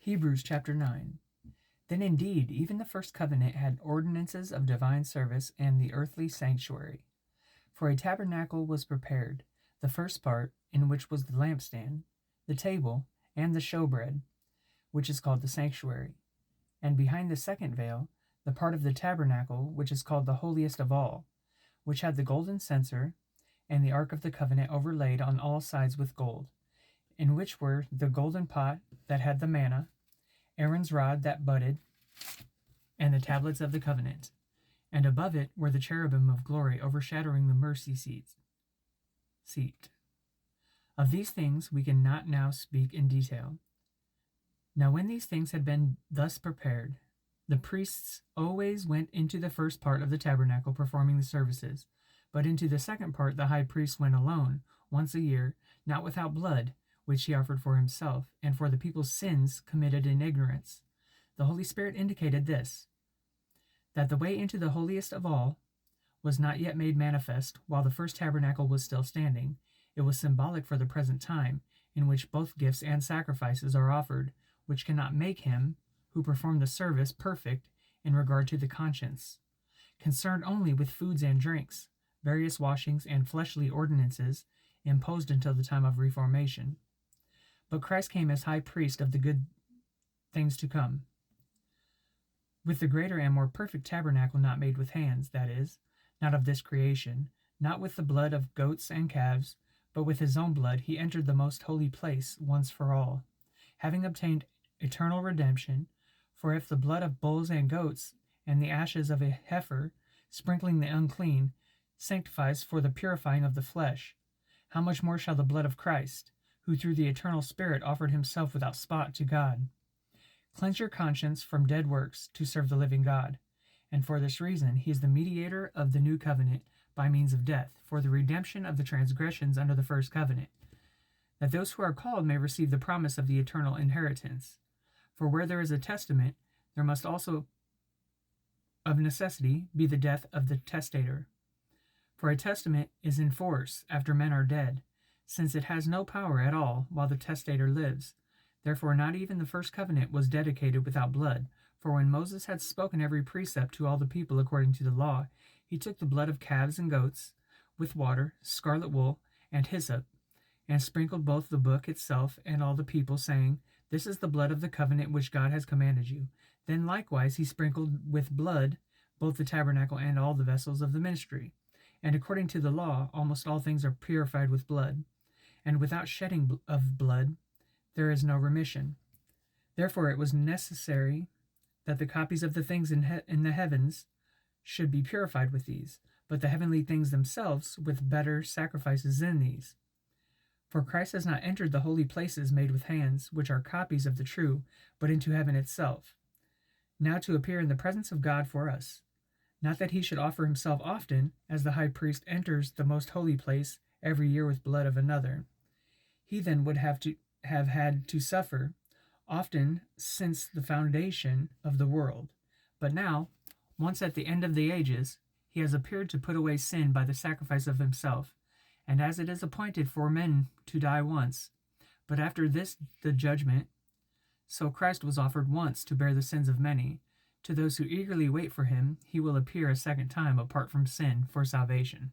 Hebrews chapter 9. Then indeed, even the first covenant had ordinances of divine service and the earthly sanctuary. For a tabernacle was prepared, the first part, in which was the lampstand, the table, and the showbread, which is called the sanctuary. And behind the second veil, the part of the tabernacle, which is called the holiest of all, which had the golden censer, and the ark of the covenant overlaid on all sides with gold, in which were the golden pot that had the manna, Aaron's rod that budded, and the tablets of the covenant. And above it were the cherubim of glory overshadowing the mercy seat. Of these things we cannot now speak in detail. Now when these things had been thus prepared, the priests always went into the first part of the tabernacle performing the services, but into the second part the high priest went alone, once a year, not without blood, which he offered for himself, and for the people's sins committed in ignorance. The Holy Spirit indicated this, that the way into the holiest of all was not yet made manifest while the first tabernacle was still standing. It was symbolic for the present time, in which both gifts and sacrifices are offered, which cannot make him who performed the service perfect in regard to the conscience, concerned only with foods and drinks, various washings, and fleshly ordinances imposed until the time of Reformation. But Christ came as high priest of the good things to come, with the greater and more perfect tabernacle not made with hands, that is, not of this creation, not with the blood of goats and calves, but with his own blood he entered the most holy place once for all, having obtained eternal redemption. For if the blood of bulls and goats and the ashes of a heifer, sprinkling the unclean, sanctifies for the purifying of the flesh, how much more shall the blood of Christ, who through the eternal Spirit offered himself without spot to God, cleanse your conscience from dead works to serve the living God? And for this reason he is the mediator of the new covenant by means of death, for the redemption of the transgressions under the first covenant, that those who are called may receive the promise of the eternal inheritance. For where there is a testament, there must also of necessity be the death of the testator. For a testament is in force after men are dead, since it has no power at all while the testator lives. Therefore not even the first covenant was dedicated without blood. For when Moses had spoken every precept to all the people according to the law, he took the blood of calves and goats, with water, scarlet wool, and hyssop, and sprinkled both the book itself and all the people, saying, This is the blood of the covenant which God has commanded you. Then likewise he sprinkled with blood both the tabernacle and all the vessels of the ministry. And according to the law, almost all things are purified with blood, and without shedding of blood there is no remission. Therefore it was necessary that the copies of the things in the heavens should be purified with these, but the heavenly things themselves with better sacrifices than these. For Christ has not entered the holy places made with hands, which are copies of the true, but into heaven itself, now to appear in the presence of God for us. Not that he should offer himself often, as the high priest enters the most holy place every year with blood of another. He then would have had to suffer often since the foundation of the world. But now, once at the end of the ages, he has appeared to put away sin by the sacrifice of himself. And as it is appointed for men to die once, but after this the judgment, so Christ was offered once to bear the sins of many. To those who eagerly wait for him, he will appear a second time apart from sin for salvation.